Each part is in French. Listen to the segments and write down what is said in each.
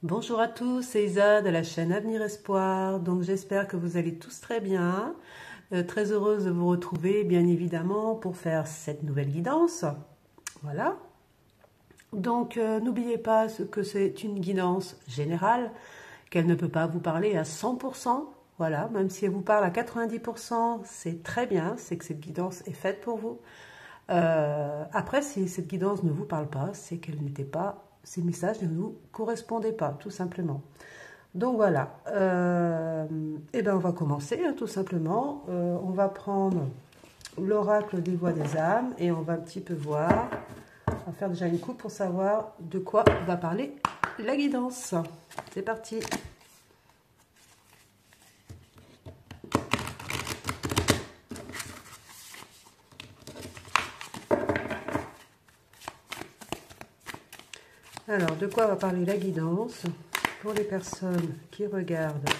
Bonjour à tous, c'est Isa de la chaîne Avenir Espoir. Donc j'espère que vous allez tous très bien. Très heureuse de vous retrouver bien évidemment pour faire cette nouvelle guidance. Voilà. Donc n'oubliez pas que c'est une guidance générale, qu'elle ne peut pas vous parler à 100%. Voilà, même si elle vous parle à 90%, c'est très bien, c'est que cette guidance est faite pour vous. Après, si cette guidance ne vous parle pas, c'est qu'elle n'était pas, ces messages ne nous correspondaient pas, tout simplement. Donc voilà, et ben on va commencer hein, tout simplement. On va prendre l'oracle des voix des âmes et on va un petit peu voir. On va faire déjà une coupe pour savoir de quoi va parler la guidance. C'est parti. Alors, de quoi va parler la guidance pour les personnes qui regardent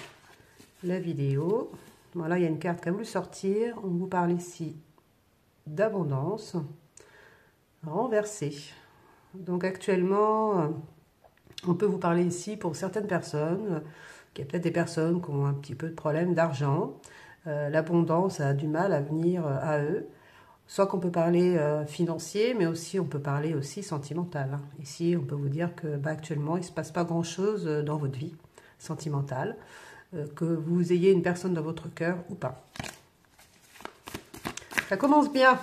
la vidéo? Voilà, il y a une carte qui a voulu sortir. On vous parle ici d'abondance renversée. Donc actuellement, on peut vous parler ici pour certaines personnes, qu'il y a peut-être des personnes qui ont un petit peu de problème d'argent. L'abondance a du mal à venir à eux. Soit qu'on peut parler financier, mais aussi on peut parler aussi sentimental. Hein. Ici, on peut vous dire que actuellement, il ne se passe pas grand-chose dans votre vie sentimentale, que vous ayez une personne dans votre cœur ou pas. Ça commence bien.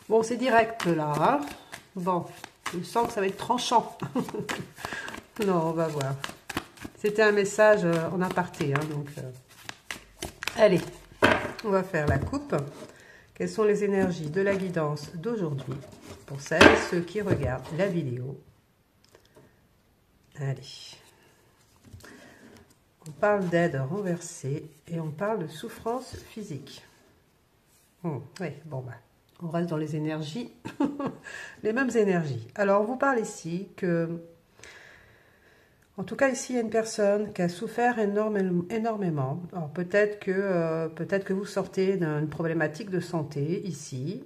Bon, c'est direct là. Hein. Bon, je sens que ça va être tranchant. Non, on va voir. C'était un message en aparté. Hein, donc, allez, on va faire la coupe. Quelles sont les énergies de la guidance d'aujourd'hui pour celles et ceux qui regardent la vidéo? Allez. On parle d'aide renversée et on parle de souffrance physique. Oui, bon, on reste dans les énergies, les mêmes énergies. Alors, on vous parle ici que, en tout cas ici, il y a une personne qui a souffert énormément. Alors, peut-être que vous sortez d'une problématique de santé ici,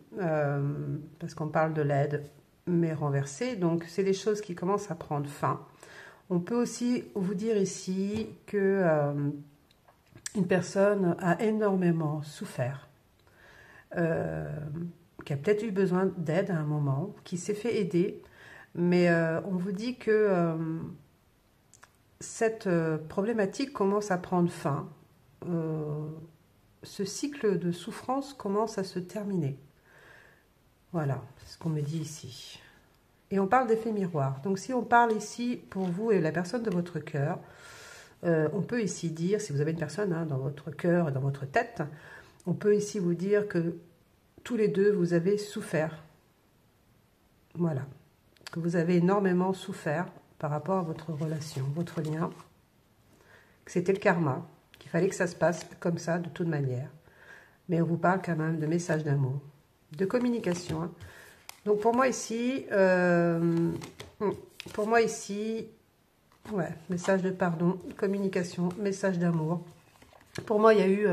parce qu'on parle de l'aide, mais renversée. Donc, c'est des choses qui commencent à prendre fin. On peut aussi vous dire ici que une personne a énormément souffert, qui a peut-être eu besoin d'aide à un moment, qui s'est fait aider, mais on vous dit que cette problématique commence à prendre fin. Ce cycle de souffrance commence à se terminer. Voilà, c'est ce qu'on me dit ici. Et on parle d'effet miroir. Donc si on parle ici pour vous et la personne de votre cœur, on peut ici dire, si vous avez une personne hein, dans votre cœur et dans votre tête, on peut ici vous dire que tous les deux, vous avez souffert. Voilà. Que vous avez énormément souffert par rapport à votre relation, votre lien. Que c'était le karma, qu'il fallait que ça se passe comme ça, de toute manière. Mais on vous parle quand même de messages d'amour, de communication. Hein. Donc pour moi ici, ouais, message de pardon, communication, message d'amour. Pour moi, il y a eu...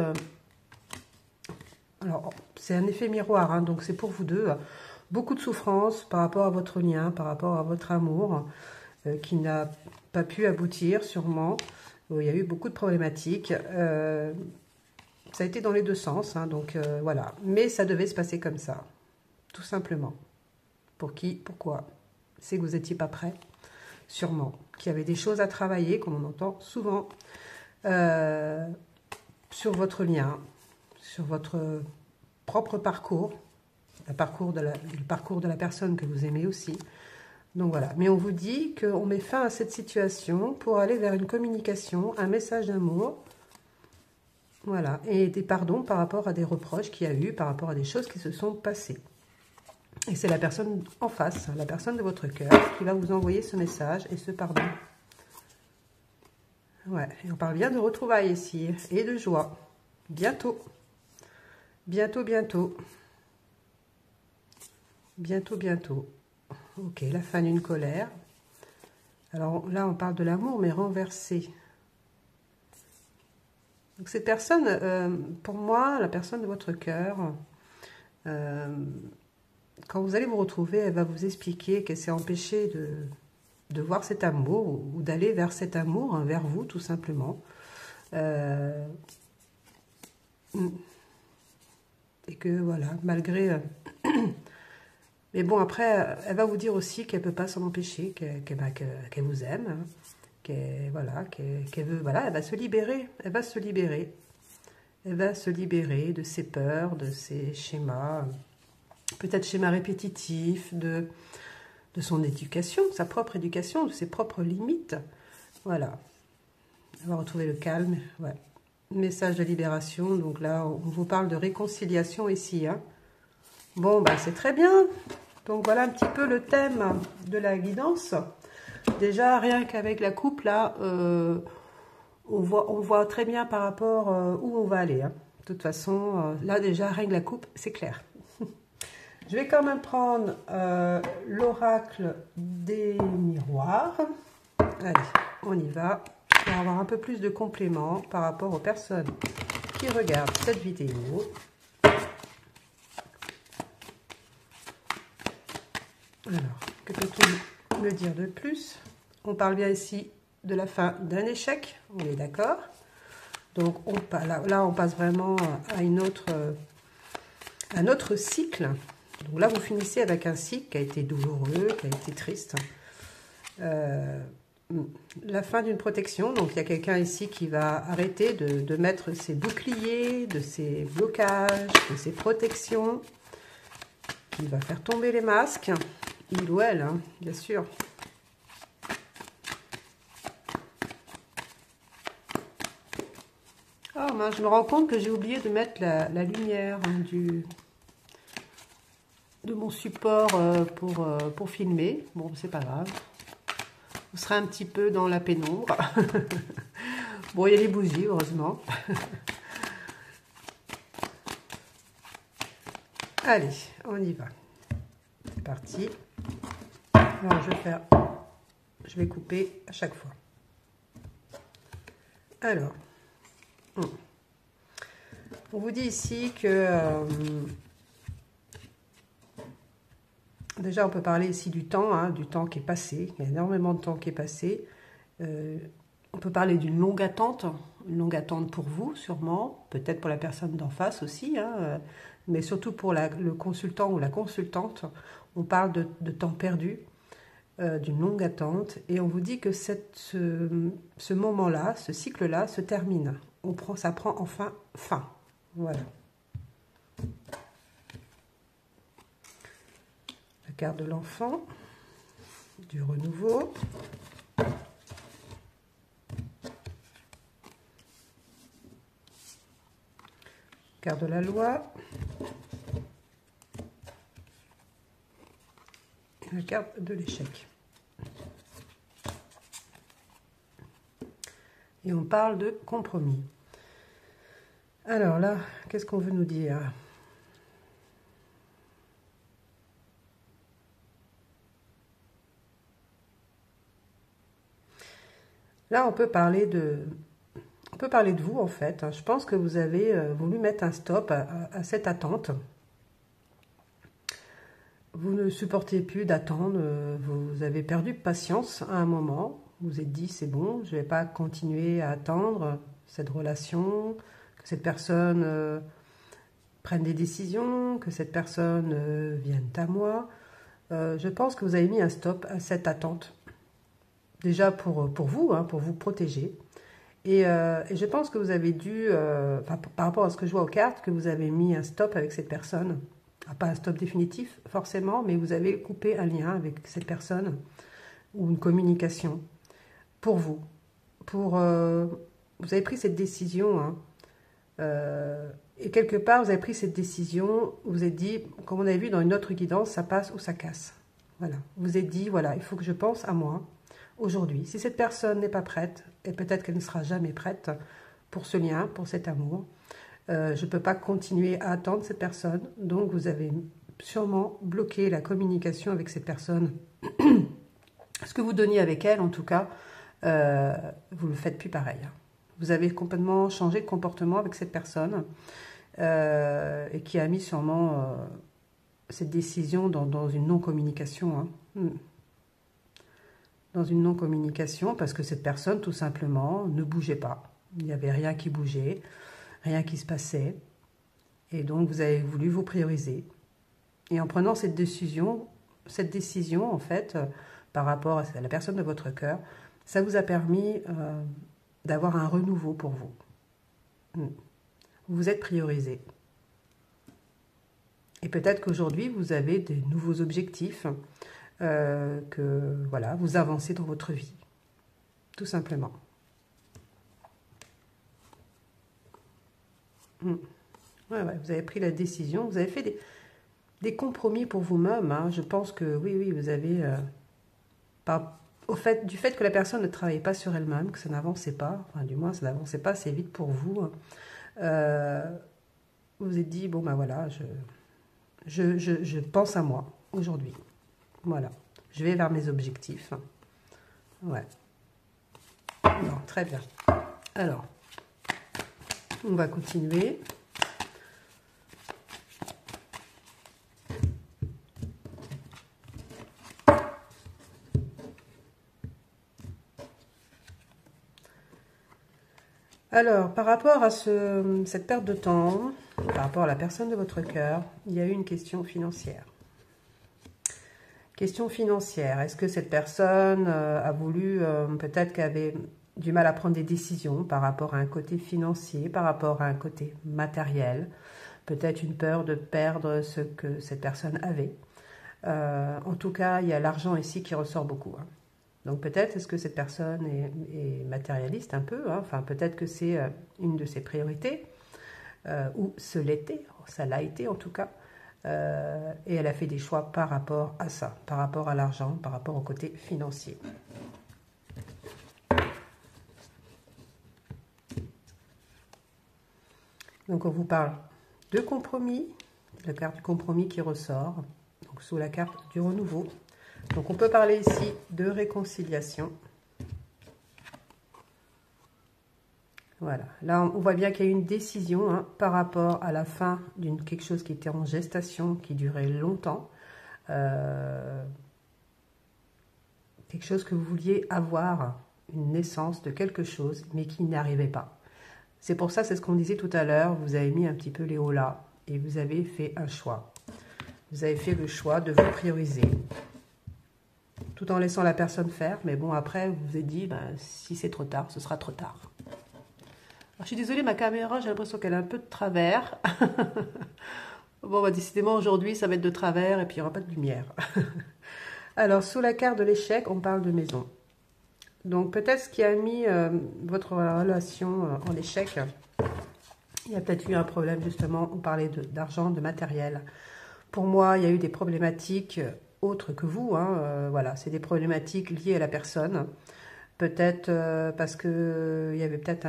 alors, c'est un effet miroir, hein, donc c'est pour vous deux. Beaucoup de souffrance par rapport à votre lien, par rapport à votre amour, qui n'a pas pu aboutir, sûrement. Il y a eu beaucoup de problématiques. Ça a été dans les deux sens, hein, donc voilà. Mais ça devait se passer comme ça, tout simplement. Pour qui? Pourquoi? C'est que vous n'étiez pas prêt, sûrement. Qu'il y avait des choses à travailler, comme on entend souvent, sur votre lien, sur votre propre parcours, le parcours de la personne que vous aimez aussi. Donc voilà, mais on vous dit qu'on met fin à cette situation pour aller vers une communication, un message d'amour, voilà, et des pardons par rapport à des reproches qu'il y a eu, par rapport à des choses qui se sont passées. Et c'est la personne en face, la personne de votre cœur, qui va vous envoyer ce message et ce pardon. Ouais, et on parle bien de retrouvailles ici, et de joie. Bientôt. Bientôt, bientôt. Bientôt, bientôt. Ok, la fin d'une colère. Alors là, on parle de l'amour, mais renversé. Donc cette personne, pour moi, la personne de votre cœur, quand vous allez vous retrouver, elle va vous expliquer qu'elle s'est empêchée de voir cet amour ou d'aller vers cet amour, hein, vers vous tout simplement. Et que voilà, malgré... mais bon, après, elle va vous dire aussi qu'elle ne peut pas s'en empêcher, qu'elle vous aime, hein, voilà, qu'elle veut... Voilà, elle va se libérer, elle va se libérer. Elle va se libérer de ses peurs, de ses schémas, peut-être schémas répétitifs, de son éducation, sa propre éducation, de ses propres limites. Voilà. Elle va retrouver le calme. Ouais. Message de libération. Donc là, on vous parle de réconciliation ici. Hein. Bon, bah, c'est très bien. Donc voilà un petit peu le thème de la guidance. Déjà, rien qu'avec la coupe, là, on voit très bien par rapport où on va aller. Hein. De toute façon, là déjà, rien que la coupe, c'est clair. Je vais quand même prendre l'oracle des miroirs. Allez, on y va. On va avoir un peu plus de compléments par rapport aux personnes qui regardent cette vidéo. Alors, que peut-on me dire de plus? On parle bien ici de la fin d'un échec, on est d'accord. Donc là, on passe vraiment à un autre cycle. Donc là, vous finissez avec un cycle qui a été douloureux, qui a été triste. La fin d'une protection. Donc il y a quelqu'un ici qui va arrêter de mettre ses boucliers, de ses blocages, de ses protections. Qui va faire tomber les masques. Il ou elle, hein, bien sûr. Oh mince, je me rends compte que j'ai oublié de mettre la lumière hein, de mon support pour filmer. Bon, c'est pas grave. On sera un petit peu dans la pénombre. Bon, il y a les bougies, heureusement. Allez, on y va. C'est parti. Alors, je vais couper à chaque fois. Alors, on vous dit ici que... déjà, on peut parler ici du temps qui est passé. Il y a énormément de temps qui est passé. On peut parler d'une longue attente pour vous, sûrement. Peut-être pour la personne d'en face aussi, hein, mais surtout pour le consultant ou la consultante. On parle de temps perdu, d'une longue attente. Et on vous dit que ce moment-là, ce cycle-là se termine. Ça prend enfin fin. Voilà. La carte de l'enfant, du renouveau. Carte de la loi. Et la carte de l'échec. Et on parle de compromis. Alors là, qu'est-ce qu'on veut nous dire ? Là, on peut parler de vous, en fait. Je pense que vous avez voulu mettre un stop à cette attente. Vous ne supportez plus d'attendre. Vous avez perdu patience à un moment. Vous vous êtes dit, c'est bon, je ne vais pas continuer à attendre cette relation, que cette personne prenne des décisions, que cette personne vienne à moi. Je pense que vous avez mis un stop à cette attente. Déjà pour vous, hein, pour vous protéger. Et je pense que vous avez dû, par rapport à ce que je vois aux cartes, que vous avez mis un stop avec cette personne. Pas un stop définitif, forcément, mais vous avez coupé un lien avec cette personne ou une communication pour vous. Vous avez pris cette décision, hein, et quelque part, vous avez pris cette décision, vous vous êtes dit, comme on avait vu dans une autre guidance, ça passe ou ça casse. Voilà. Vous vous êtes dit, voilà, il faut que je pense à moi. Aujourd'hui, si cette personne n'est pas prête, et peut-être qu'elle ne sera jamais prête pour ce lien, pour cet amour, je ne peux pas continuer à attendre cette personne. Donc, vous avez sûrement bloqué la communication avec cette personne. Ce que vous donniez avec elle, en tout cas, vous ne le faites plus pareil. Vous avez complètement changé de comportement avec cette personne et qui a mis sûrement cette décision dans une non-communication. Hein. dans une non-communication parce que cette personne, tout simplement, ne bougeait pas. Il n'y avait rien qui bougeait, rien qui se passait. Et donc, vous avez voulu vous prioriser. Et en prenant cette décision en fait, par rapport à la personne de votre cœur, ça vous a permis d'avoir un renouveau pour vous. Vous vous êtes priorisé. Et peut-être qu'aujourd'hui, vous avez des nouveaux objectifs, que voilà, vous avancez dans votre vie. Tout simplement. Ouais, vous avez pris la décision, vous avez fait des compromis pour vous-même. Hein. Je pense que oui, vous avez... du fait que la personne ne travaillait pas sur elle-même, que ça n'avançait pas, enfin du moins ça n'avançait pas assez vite pour vous, vous vous êtes dit, bon ben voilà, je pense à moi aujourd'hui. Voilà, je vais vers mes objectifs. Ouais. Non, très bien. Alors, on va continuer. Alors, par rapport à cette perte de temps, par rapport à la personne de votre cœur, il y a eu une question financière. Question financière, est-ce que cette personne a voulu, peut-être qu'elle avait du mal à prendre des décisions par rapport à un côté financier, par rapport à un côté matériel, peut-être une peur de perdre ce que cette personne avait. En tout cas, il y a l'argent ici qui ressort beaucoup. Hein. Donc peut-être est-ce que cette personne est matérialiste un peu, hein. Enfin peut-être que c'est une de ses priorités, ou ce l'était, ça l'a été en tout cas, et elle a fait des choix par rapport à ça, par rapport à l'argent, par rapport au côté financier. Donc on vous parle de compromis, la carte du compromis qui ressort, donc sous la carte du renouveau. Donc on peut parler ici de réconciliation. Voilà, là on voit bien qu'il y a eu une décision hein, par rapport à la fin d'une quelque chose qui était en gestation, qui durait longtemps. Quelque chose que vous vouliez avoir, une naissance de quelque chose, mais qui n'arrivait pas. C'est pour ça, c'est ce qu'on disait tout à l'heure, vous avez mis un petit peu les hauts là, et vous avez fait un choix. Vous avez fait le choix de vous prioriser. Tout en laissant la personne faire, mais bon, après, vous vous êtes dit, ben, si c'est trop tard, ce sera trop tard. Alors, je suis désolée, ma caméra, j'ai l'impression qu'elle a un peu de travers. Bon, bah, décidément, aujourd'hui, ça va être de travers, et puis il n'y aura pas de lumière. Alors, sous la carte de l'échec, on parle de maison. Donc, peut-être ce qui a mis votre relation en échec, il y a peut-être eu un problème, justement, on parlait d'argent, de matériel. Pour moi, il y a eu des problématiques autres que vous, hein, voilà, c'est des problématiques liées à la personne. Peut-être parce que il y avait peut-être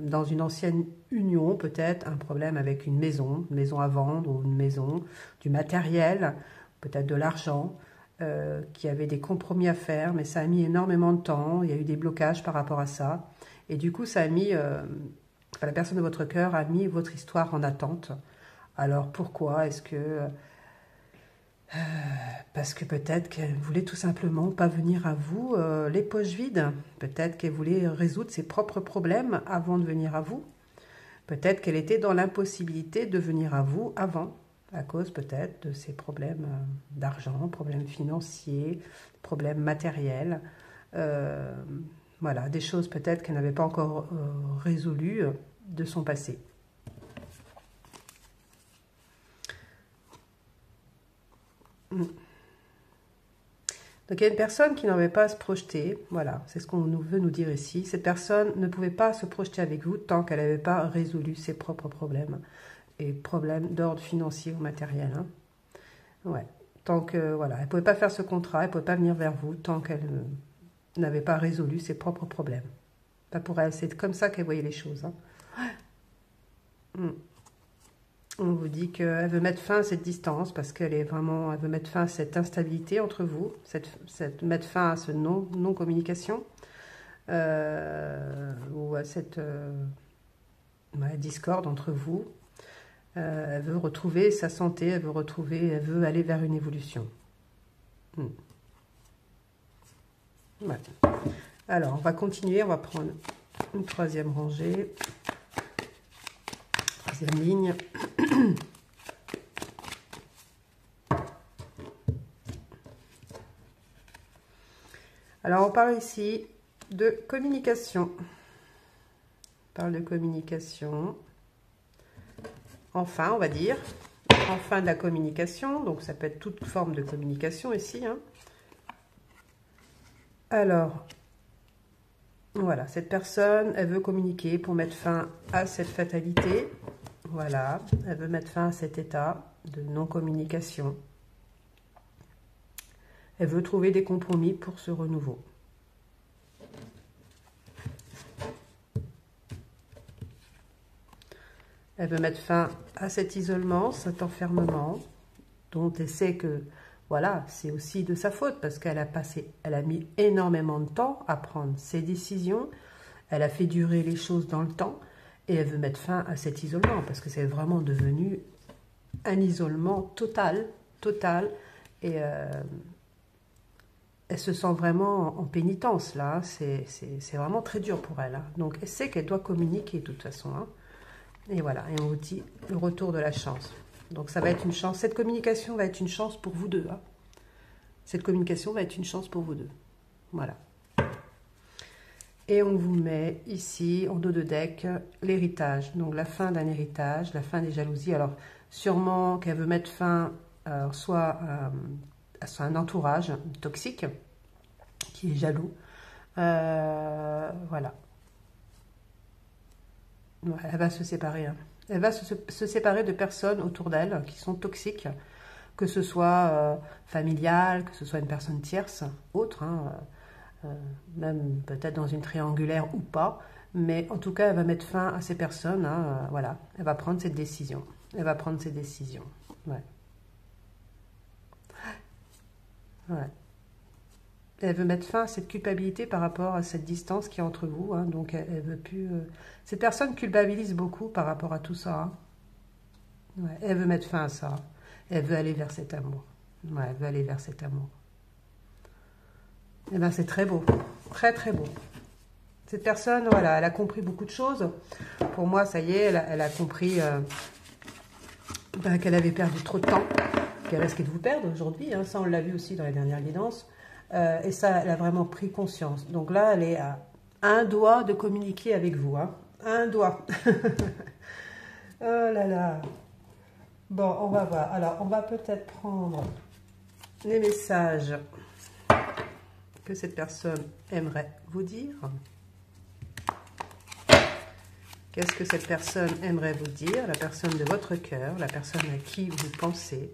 dans une ancienne union, peut-être un problème avec une maison à vendre ou une maison, du matériel, peut-être de l'argent, qui avait des compromis à faire, mais ça a mis énormément de temps, il y a eu des blocages par rapport à ça. Et du coup, ça a mis, la personne de votre cœur a mis votre histoire en attente. Alors pourquoi est-ce que... parce que peut-être qu'elle voulait tout simplement pas venir à vous les poches vides. Peut-être qu'elle voulait résoudre ses propres problèmes avant de venir à vous. Peut-être qu'elle était dans l'impossibilité de venir à vous avant, à cause peut-être de ses problèmes d'argent, problèmes financiers, problèmes matériels. Voilà, des choses peut-être qu'elle n'avait pas encore résolues de son passé. Donc il y a une personne qui n'avait pas à se projeter, voilà, c'est ce qu'on veut nous dire ici. Cette personne ne pouvait pas se projeter avec vous tant qu'elle n'avait pas résolu ses propres problèmes, et problèmes d'ordre financier ou matériel. Hein. Ouais, tant que, voilà, elle ne pouvait pas faire ce contrat, elle ne pouvait pas venir vers vous tant qu'elle n'avait pas résolu ses propres problèmes. Pas pour elle, c'est comme ça qu'elle voyait les choses. Hein. On vous dit qu'elle veut mettre fin à cette distance parce qu'elle est vraiment, elle veut mettre fin à cette instabilité entre vous, mettre fin à ce non-communication ou à cette discorde entre vous. Elle veut retrouver sa santé, elle veut aller vers une évolution. Ouais. Alors, on va continuer, on va prendre une troisième rangée, troisième ligne. Alors, on parle ici de communication. On parle de communication. Enfin, on va dire. Enfin de la communication. Donc, ça peut être toute forme de communication ici. Hein. Alors, voilà. Cette personne, elle veut communiquer pour mettre fin à cette fatalité. Voilà. Elle veut mettre fin à cet état de non-communication. Elle veut trouver des compromis pour ce renouveau. Elle veut mettre fin à cet isolement, cet enfermement, dont elle sait que, voilà, c'est aussi de sa faute, parce qu'elle a mis énormément de temps à prendre ses décisions, elle a fait durer les choses dans le temps, et elle veut mettre fin à cet isolement, parce que c'est vraiment devenu un isolement total, et elle se sent vraiment en pénitence, là, c'est vraiment très dur pour elle. Hein. Donc, elle sait qu'elle doit communiquer, de toute façon. Hein. Et voilà, et on vous dit le retour de la chance. Donc, ça va être une chance. Cette communication va être une chance pour vous deux. Hein. Cette communication va être une chance pour vous deux. Voilà. Et on vous met ici, en dos de deck, l'héritage. Donc, la fin d'un héritage, la fin des jalousies. Alors, sûrement qu'elle veut mettre fin soit à un entourage toxique qui est jaloux. Voilà. Elle va se séparer. Hein. Elle va se séparer de personnes autour d'elle qui sont toxiques, que ce soit familial, que ce soit une personne tierce, autre, hein, même peut-être dans une triangulaire ou pas, mais en tout cas, elle va mettre fin à ces personnes. Hein, voilà, elle va prendre cette décision. Elle va prendre ses décisions. Ouais. Ouais. Elle veut mettre fin à cette culpabilité par rapport à cette distance qui est entre vous. Hein, donc, elle veut plus... Cette personne culpabilise beaucoup par rapport à tout ça. Hein. Ouais, elle veut mettre fin à ça. Elle veut aller vers cet amour. Ouais, elle veut aller vers cet amour. Et bien, c'est très beau. Très, très beau. Cette personne, voilà, elle a compris beaucoup de choses. Pour moi, ça y est, elle a compris qu'elle avait perdu trop de temps. Qu'elle risquait de vous perdre aujourd'hui. Hein, ça, on l'a vu aussi dans les dernières guidances. Et ça, elle a vraiment pris conscience. Donc là, elle est à un doigt de communiquer avec vous. Hein. Un doigt. Oh là là. Bon, on va voir. Alors, on va peut-être prendre les messages que cette personne aimerait vous dire. Qu'est-ce que cette personne aimerait vous dire? La personne de votre cœur, la personne à qui vous pensez.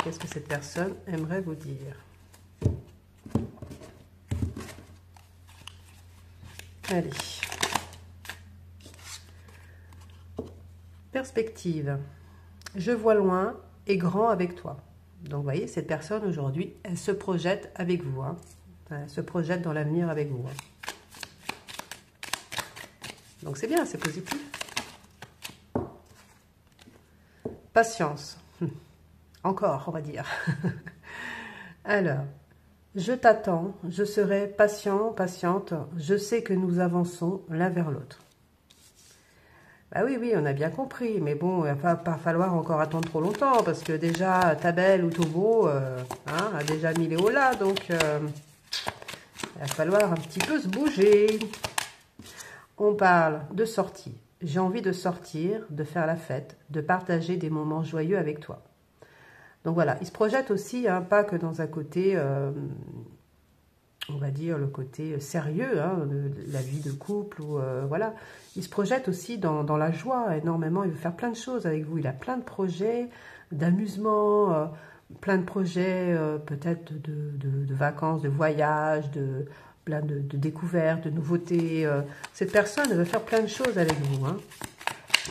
Qu'est-ce que cette personne aimerait vous dire? Allez. Perspective. Je vois loin et grand avec toi. Donc, vous voyez, cette personne aujourd'hui, elle se projette avec vous. Hein. Elle se projette dans l'avenir avec vous. Hein. Donc, c'est bien, c'est positif. Patience. Encore, on va dire. Alors, je t'attends, je serai patient, patiente, je sais que nous avançons l'un vers l'autre. Bah oui, oui, on a bien compris, mais bon, il va pas falloir encore attendre trop longtemps, parce que déjà, ta belle ou ton beau hein, a déjà mis les hauts là, donc il va falloir un petit peu se bouger. On parle de sortie. J'ai envie de sortir, de faire la fête, de partager des moments joyeux avec toi. Donc voilà, il se projette aussi, hein, pas que dans un côté, on va dire, le côté sérieux, hein, de la vie de couple, ou voilà. Il se projette aussi dans la joie énormément, il veut faire plein de choses avec vous. Il a plein de projets d'amusement, plein de projets peut-être de vacances, de voyages, plein de découvertes, de nouveautés. Cette personne, elle veut faire plein de choses avec vous, hein.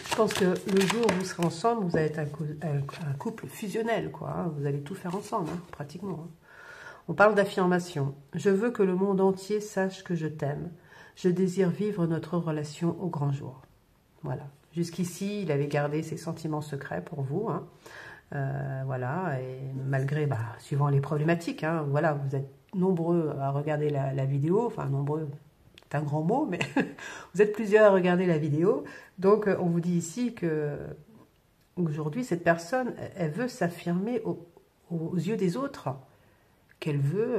Je pense que le jour où vous serez ensemble, vous allez être un couple fusionnel, quoi. Hein. Vous allez tout faire ensemble, hein, pratiquement. Hein. On parle d'affirmation. Je veux que le monde entier sache que je t'aime. Je désire vivre notre relation au grand jour. Voilà. Jusqu'ici, il avait gardé ses sentiments secrets pour vous. Hein. Voilà, et malgré, suivant les problématiques, hein, voilà, vous êtes nombreux à regarder la vidéo, enfin nombreux, c'est un grand mot, mais vous êtes plusieurs à regarder la vidéo, donc on vous dit ici que aujourd'hui, cette personne, elle veut s'affirmer aux yeux des autres, qu'elle veut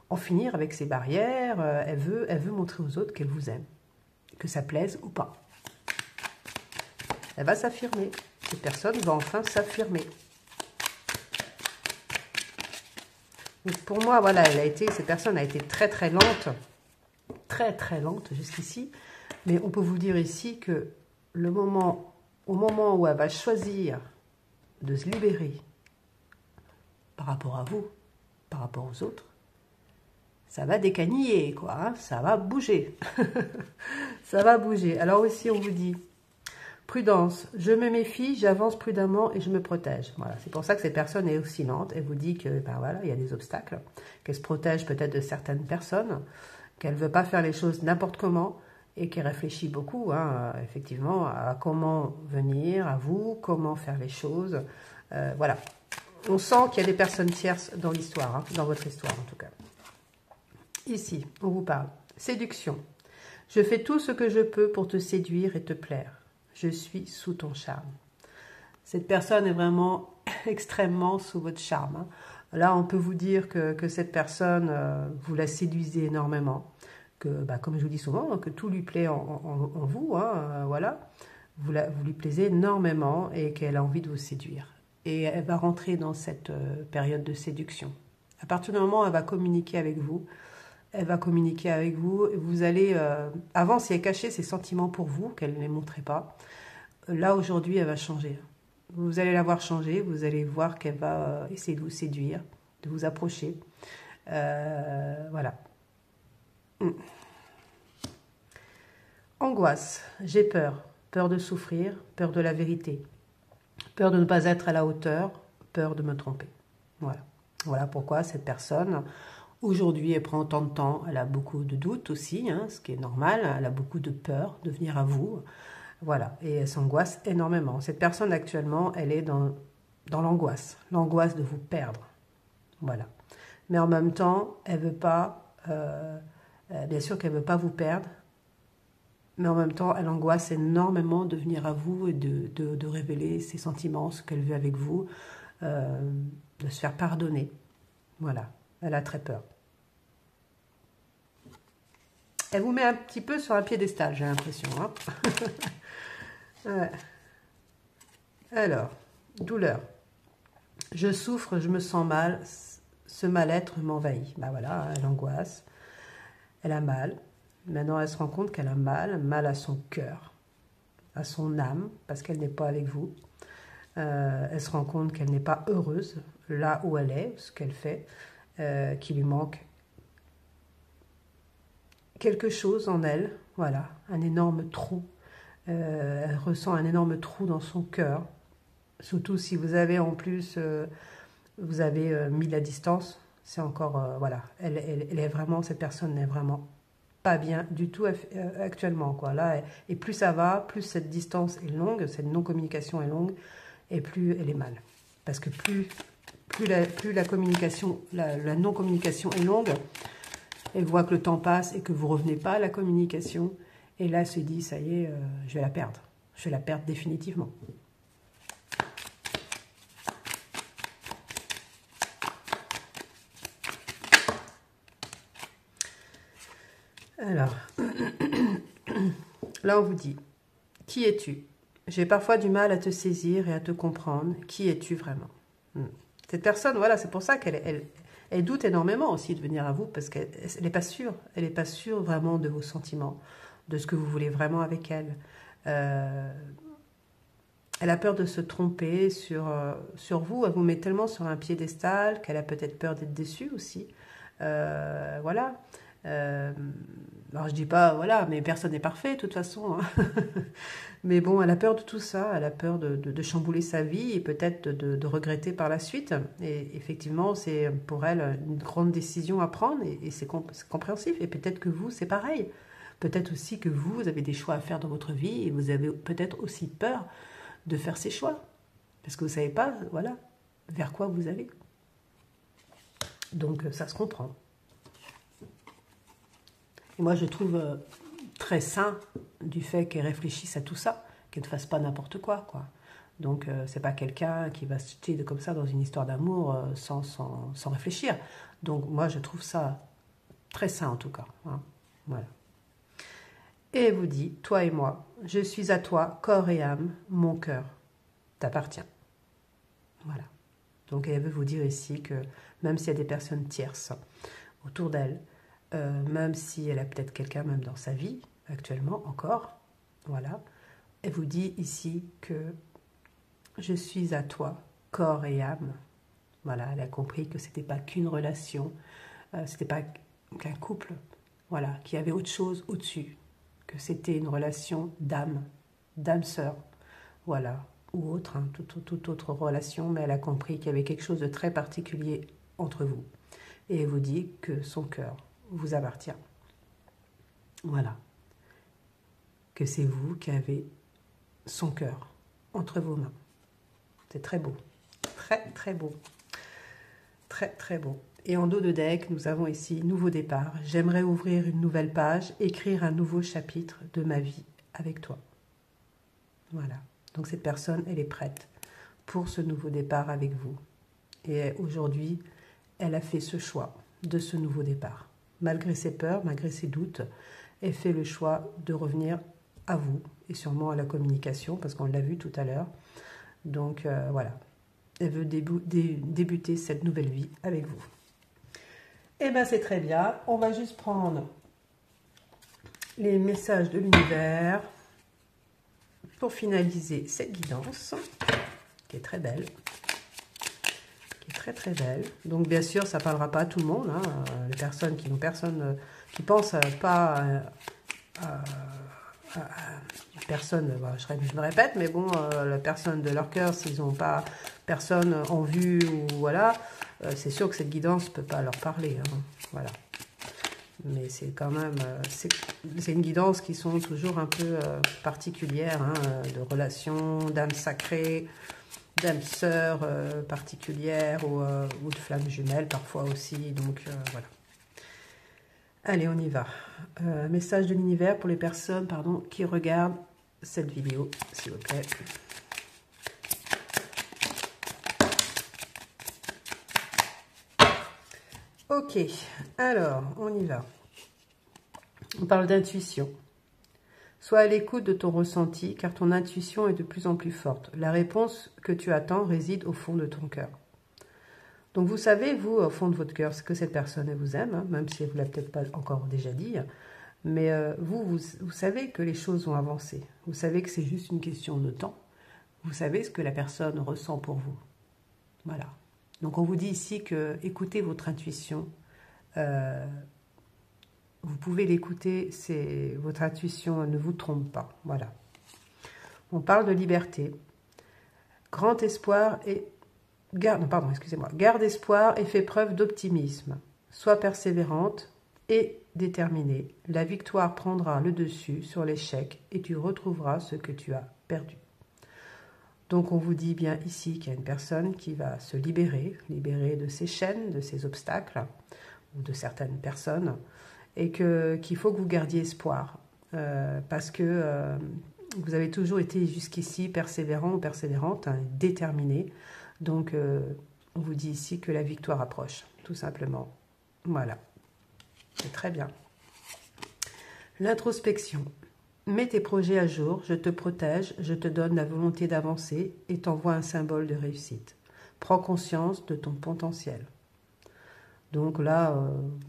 en finir avec ses barrières, elle veut montrer aux autres qu'elle vous aime, que ça plaise ou pas. Elle va s'affirmer. Cette personne va enfin s'affirmer. Pour moi, voilà, cette personne a été très très lente jusqu'ici, mais on peut vous dire ici que au moment où elle va choisir de se libérer par rapport à vous, par rapport aux autres, ça va décaniller, quoi, hein, ça va bouger. Ça va bouger. Alors aussi, on vous dit, prudence, je me méfie, j'avance prudemment et je me protège. Voilà, c'est pour ça que cette personne est aussi lente. Elle vous dit que, voilà, il y a des obstacles, qu'elle se protège peut-être de certaines personnes, qu'elle ne veut pas faire les choses n'importe comment et qu'elle réfléchit beaucoup, hein, effectivement, à comment venir à vous, comment faire les choses. Voilà. On sent qu'il y a des personnes tierces dans l'histoire, hein, dans votre histoire en tout cas. Ici, on vous parle. Séduction. Je fais tout ce que je peux pour te séduire et te plaire. Je suis sous ton charme. Cette personne est vraiment extrêmement sous votre charme, hein. Là, on peut vous dire que cette personne, vous la séduisez énormément. Que, comme je vous dis souvent, que tout lui plaît en vous, hein, voilà. Vous lui plaisez énormément et qu'elle a envie de vous séduire. Et elle va rentrer dans cette période de séduction. À partir du moment où elle va communiquer avec vous, vous allez... avant, si elle cachait ses sentiments pour vous, qu'elle ne les montrait pas, là, aujourd'hui, elle va changer. Vous allez la voir changer, vous allez voir qu'elle va essayer de vous séduire, de vous approcher. Voilà. Angoisse, j'ai peur. Peur de souffrir, peur de la vérité. Peur de ne pas être à la hauteur, peur de me tromper. Voilà. Voilà pourquoi cette personne... Aujourd'hui, elle prend tant de temps, elle a beaucoup de doutes aussi, hein, ce qui est normal, elle a beaucoup de peur de venir à vous, voilà, et elle s'angoisse énormément. Cette personne actuellement, elle est dans l'angoisse de vous perdre, voilà. Mais en même temps, elle veut pas, bien sûr qu'elle veut pas vous perdre, mais en même temps, elle angoisse énormément de venir à vous et de révéler ses sentiments, ce qu'elle veut avec vous, de se faire pardonner, voilà, elle a très peur. Elle vous met un petit peu sur un piédestal, j'ai l'impression. Hein. Ouais. Alors, douleur. Je souffre, je me sens mal, ce mal-être m'envahit. Voilà, elle angoisse, elle a mal. Maintenant, elle se rend compte qu'elle a mal à son cœur, à son âme, parce qu'elle n'est pas avec vous. Elle se rend compte qu'elle n'est pas heureuse là où elle est, ce qu'elle fait, qu'il lui manque quelque chose en elle, voilà, un énorme trou. Elle ressent un énorme trou dans son cœur, surtout si vous avez en plus, vous avez mis de la distance, c'est encore, voilà, elle est vraiment, cette personne n'est vraiment pas bien du tout actuellement, quoi. Là, et plus ça va, plus cette distance est longue, cette non-communication est longue, et plus elle est mal. Parce que plus la communication, la non-communication est longue, elle voit que le temps passe et que vous ne revenez pas à la communication. Et là, elle se dit, ça y est, je vais la perdre. Je vais la perdre définitivement. Alors, là, on vous dit, qui es-tu? J'ai parfois du mal à te saisir et à te comprendre. Qui es-tu vraiment? Cette personne, voilà, c'est pour ça qu'elle doute énormément aussi de venir à vous, parce qu'elle n'est pas sûre. Elle n'est pas sûre vraiment de vos sentiments, de ce que vous voulez vraiment avec elle. Elle a peur de se tromper sur vous. Elle vous met tellement sur un piédestal qu'elle a peut-être peur d'être déçue aussi. Voilà. Alors je dis pas, voilà, mais personne n'est parfait de toute façon. Hein. Mais bon, elle a peur de tout ça. Elle a peur de chambouler sa vie et peut-être de regretter par la suite. Et effectivement, c'est pour elle une grande décision à prendre et c'est compréhensif. Et peut-être que vous, c'est pareil. Peut-être aussi que vous avez des choix à faire dans votre vie et vous avez peut-être aussi peur de faire ces choix. Parce que vous ne savez pas, voilà, vers quoi vous allez. Donc, ça se comprend. Et moi, je trouve très sain du fait qu'elle réfléchisse à tout ça, qu'elle ne fasse pas n'importe quoi, quoi. Donc, c'est pas quelqu'un qui va se jeter comme ça dans une histoire d'amour sans réfléchir. Donc, moi, je trouve ça très sain, en tout cas. Hein. Voilà. Et elle vous dit, toi et moi, je suis à toi, corps et âme, mon cœur t'appartient. Voilà. Donc, elle veut vous dire ici que même s'il y a des personnes tierces autour d'elle, même si elle a peut-être quelqu'un même dans sa vie, actuellement encore, voilà, elle vous dit ici que je suis à toi, corps et âme. Voilà, elle a compris que c'était pas qu'une relation, c'était pas qu'un couple, voilà, qu'il y avait autre chose au-dessus, que c'était une relation d'âme-sœur, voilà, ou autre, hein, toute autre relation, mais elle a compris qu'il y avait quelque chose de très particulier entre vous. Et elle vous dit que son cœur vous appartient. Voilà. Que c'est vous qui avez son cœur entre vos mains. C'est très beau. Très, très beau. Très, très beau. Et en dos de deck, nous avons ici nouveau départ. J'aimerais ouvrir une nouvelle page, écrire un nouveau chapitre de ma vie avec toi. Voilà. Donc cette personne, elle est prête pour ce nouveau départ avec vous. Et aujourd'hui, elle a fait ce choix de ce nouveau départ. Malgré ses peurs, malgré ses doutes, elle fait le choix de revenir à vous et sûrement à la communication, parce qu'on l'a vu tout à l'heure. Donc voilà, elle veut débuter cette nouvelle vie avec vous. Et bien c'est très bien, on va juste prendre les messages de l'univers pour finaliser cette guidance, qui est très belle. Très très belle. Donc bien sûr, ça ne parlera pas à tout le monde. Hein. Les personnes qui n'ont personne, qui pensent pas personne, je me répète, mais bon, la personne de leur cœur, s'ils n'ont pas personne en vue ou voilà, c'est sûr que cette guidance ne peut pas leur parler. Hein. Voilà. Mais c'est quand même, c'est une guidance qui sont toujours un peu particulières, hein, de relations, d'âme sacrée, d'âme sœur particulière ou de flammes jumelles parfois aussi, donc voilà. Allez, on y va. Message de l'univers pour les personnes qui regardent cette vidéo, s'il vous plaît. Ok, alors, on y va. On parle d'intuition. Sois à l'écoute de ton ressenti, car ton intuition est de plus en plus forte. La réponse que tu attends réside au fond de ton cœur. Donc vous savez, vous, au fond de votre cœur, que cette personne, elle vous aime, hein, même si elle ne vous l'a peut-être pas encore déjà dit. Mais vous savez que les choses vont avancer. Vous savez que c'est juste une question de temps. Vous savez ce que la personne ressent pour vous. Voilà. Donc on vous dit ici que écoutez votre intuition. Vous pouvez l'écouter, votre intuition ne vous trompe pas. Voilà. On parle de liberté. Grand espoir et... Garde espoir et fais preuve d'optimisme. Sois persévérante et déterminée. La victoire prendra le dessus sur l'échec et tu retrouveras ce que tu as perdu. Donc on vous dit bien ici qu'il y a une personne qui va se libérer de ses chaînes, de ses obstacles, ou de certaines personnes, et qu'il faut que vous gardiez espoir, parce que vous avez toujours été jusqu'ici persévérant ou persévérante, hein, déterminé. Donc on vous dit ici que la victoire approche, tout simplement. Voilà, c'est très bien. L'introspection. Mets tes projets à jour, je te protège, je te donne la volonté d'avancer et t'envoie un symbole de réussite. Prends conscience de ton potentiel. Donc là,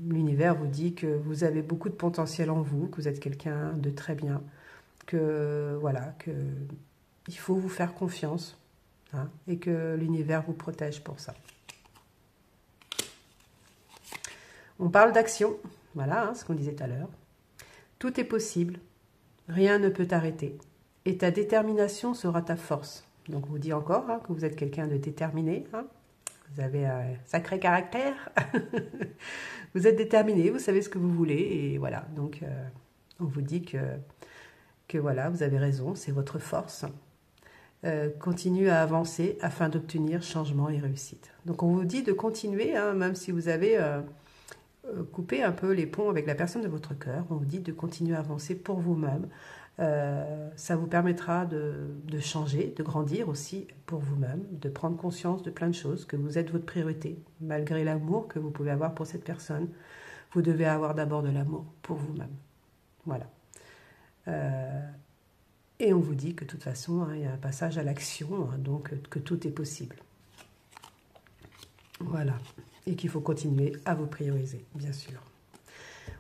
l'univers vous dit que vous avez beaucoup de potentiel en vous, que vous êtes quelqu'un de très bien, que voilà, que il faut vous faire confiance, hein, et que l'univers vous protège pour ça. On parle d'action, voilà, hein, ce qu'on disait tout à l'heure. Tout est possible, rien ne peut t'arrêter, et ta détermination sera ta force. Donc on vous dit encore, hein, que vous êtes quelqu'un de déterminé, hein. Vous avez un sacré caractère, vous êtes déterminé, vous savez ce que vous voulez, et voilà. Donc, on vous dit que voilà, vous avez raison, c'est votre force. continue à avancer afin d'obtenir changement et réussite. Donc on vous dit de continuer, hein, même si vous avez coupé un peu les ponts avec la personne de votre cœur, on vous dit de continuer à avancer pour vous-même. Ça vous permettra de changer, de grandir aussi pour vous-même, de prendre conscience de plein de choses, que vous êtes votre priorité, malgré l'amour que vous pouvez avoir pour cette personne. Vous devez avoir d'abord de l'amour pour vous-même. Voilà. Et on vous dit que de toute façon, hein, il y a un passage à l'action, hein, donc que tout est possible. Voilà. Et qu'il faut continuer à vous prioriser, bien sûr.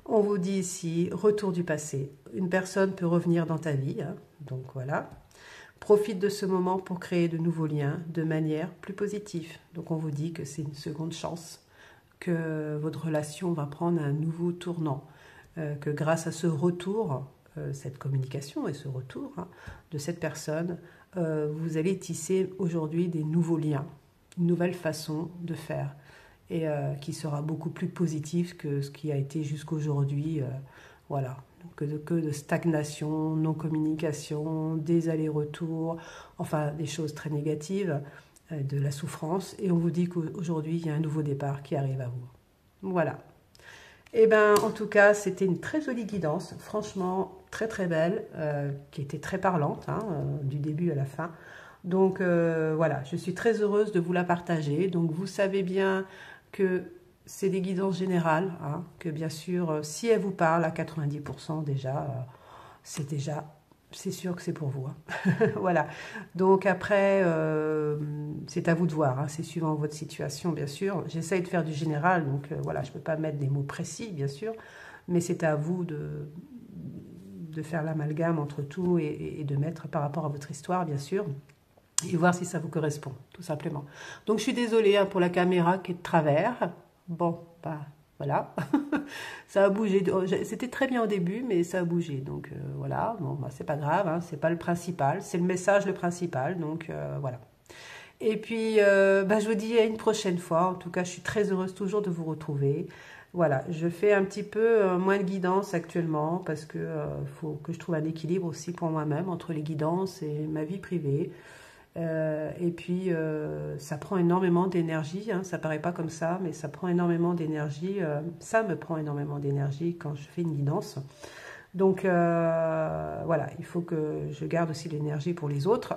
On vous dit ici, retour du passé. Une personne peut revenir dans ta vie, hein, donc voilà. Profite de ce moment pour créer de nouveaux liens de manière plus positive. Donc on vous dit que c'est une seconde chance, que votre relation va prendre un nouveau tournant, que grâce à ce retour, cette communication et ce retour, hein, de cette personne, vous allez tisser aujourd'hui des nouveaux liens, une nouvelle façon de faire, et qui sera beaucoup plus positif que ce qui a été jusqu'aujourd'hui, voilà, que de stagnation, non-communication, des allers-retours, enfin des choses très négatives, de la souffrance, et on vous dit qu'aujourd'hui il y a un nouveau départ qui arrive à vous. Voilà. Et bien en tout cas c'était une très jolie guidance, franchement très très belle, qui était très parlante, hein, du début à la fin. Donc voilà, je suis très heureuse de vous la partager. Donc vous savez bien que c'est des guidances générales, hein, que bien sûr, si elles vous parlent à 90% déjà, c'est sûr que c'est pour vous. Hein. Voilà. Donc après, c'est à vous de voir, hein, c'est suivant votre situation, bien sûr. J'essaye de faire du général, donc voilà, je ne peux pas mettre des mots précis, bien sûr, mais c'est à vous de faire l'amalgame entre tout et de mettre par rapport à votre histoire, bien sûr, et voir si ça vous correspond, tout simplement. Donc je suis désolée, hein, pour la caméra qui est de travers. Bon, bah voilà, ça a bougé. C'était très bien au début, mais ça a bougé. Donc voilà, bon, bah, c'est pas grave, hein, c'est pas le principal, c'est le message le principal. Donc voilà. Et puis, bah, je vous dis à une prochaine fois. En tout cas, je suis très heureuse toujours de vous retrouver. Voilà, je fais un petit peu moins de guidance actuellement parce que faut que je trouve un équilibre aussi pour moi-même entre les guidances et ma vie privée. Et puis, ça prend énormément d'énergie, hein, ça paraît pas comme ça, mais ça prend énormément d'énergie. Ça me prend énormément d'énergie quand je fais une guidance. Donc, voilà, il faut que je garde aussi l'énergie pour les autres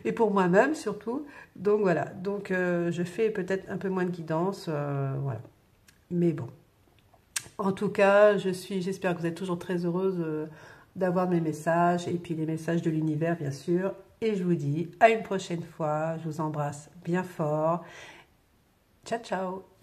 et pour moi-même surtout. Donc, voilà, donc je fais peut-être un peu moins de guidance, voilà. Mais bon, en tout cas, j'espère que vous êtes toujours très heureuse d'avoir mes messages et puis les messages de l'univers, bien sûr. Et je vous dis à une prochaine fois. Je vous embrasse bien fort. Ciao, ciao!